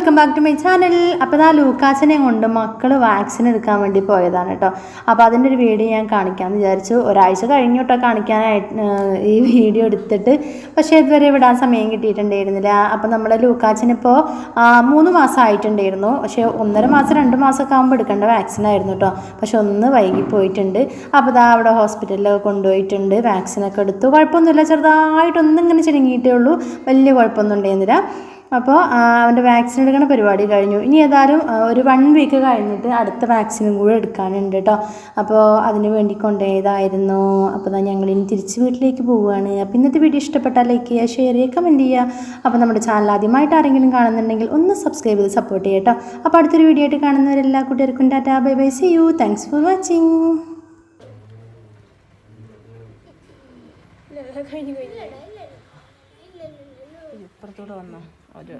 Welcome back to my channel. അപ്പോൾ ആ ലൂക്കാസിനെ കൊണ്ട് മക്കൾ വാക്സിൻ എടുക്കാൻ വേണ്ടി പോയതാണ് കേട്ടോ. അപ്പോൾ അതിൻ്റെ ഒരു വീഡിയോ ഞാൻ കാണിക്കാമെന്ന് വിചാരിച്ചു. ഒരാഴ്ച കഴിഞ്ഞു കേട്ടോ കാണിക്കാനായിട്ട് ഈ വീഡിയോ എടുത്തിട്ട്. പക്ഷേ ഇതുവരെ വിടാൻ സമയം കിട്ടിയിട്ടുണ്ടായിരുന്നില്ല. അപ്പോൾ നമ്മുടെ ലൂക്കാസിനിപ്പോൾ 3 മാസം ആയിട്ടുണ്ടായിരുന്നു. പക്ഷേ 1.5 മാസം 2 മാസമൊക്കെ ആകുമ്പോൾ എടുക്കേണ്ട വാക്സിനായിരുന്നു കേട്ടോ. പക്ഷെ ഒന്ന് വൈകി പോയിട്ടുണ്ട്. അപ്പോൾ ഇതാ അവിടെ ഹോസ്പിറ്റലിലൊക്കെ കൊണ്ടുപോയിട്ടുണ്ട്. വാക്സിനൊക്കെ എടുത്തു. കുഴപ്പമൊന്നുമില്ല, ചെറുതായിട്ടൊന്നും ഇങ്ങനെ ചുരുങ്ങിയിട്ടേ ഉള്ളൂ. വലിയ കുഴപ്പമൊന്നും ഉണ്ടായിരുന്നില്ല. അപ്പോൾ അവൻ്റെ വാക്സിൻ എടുക്കുന്ന പരിപാടി കഴിഞ്ഞു. ഇനി ഏതായാലും ഒരു 1 വീക്ക് കഴിഞ്ഞിട്ട് അടുത്ത വാക്സിനും കൂടെ എടുക്കാനുണ്ട് കേട്ടോ. അപ്പോൾ അതിന് വേണ്ടി കൊണ്ടുപോയതായിരുന്നു. അപ്പോൾ ഞങ്ങൾ ഇനി തിരിച്ച് വീട്ടിലേക്ക് പോവുകയാണ്. അപ്പോൾ ഇന്നത്തെ വീഡിയോ ഇഷ്ടപ്പെട്ടാൽ ലൈക്ക് ചെയ്യുക, ഷെയർ ചെയ്യുക, കമൻറ്റ് ചെയ്യുക. അപ്പോൾ നമ്മുടെ ചാനൽ ആദ്യമായിട്ട് ആരെങ്കിലും കാണുന്നുണ്ടെങ്കിൽ ഒന്ന് സബ്സ്ക്രൈബ് ചെയ്ത് സപ്പോർട്ട് ചെയ്യുക കേട്ടോ. അപ്പോൾ അടുത്തൊരു വീഡിയോ ആയിട്ട് കാണുന്നവരെല്ലാ കൂട്ടുകാർക്കും tata, bye bye, see you, thanks for watching. ഇപ്പുറത്തൂടെ വന്നോ ഒരു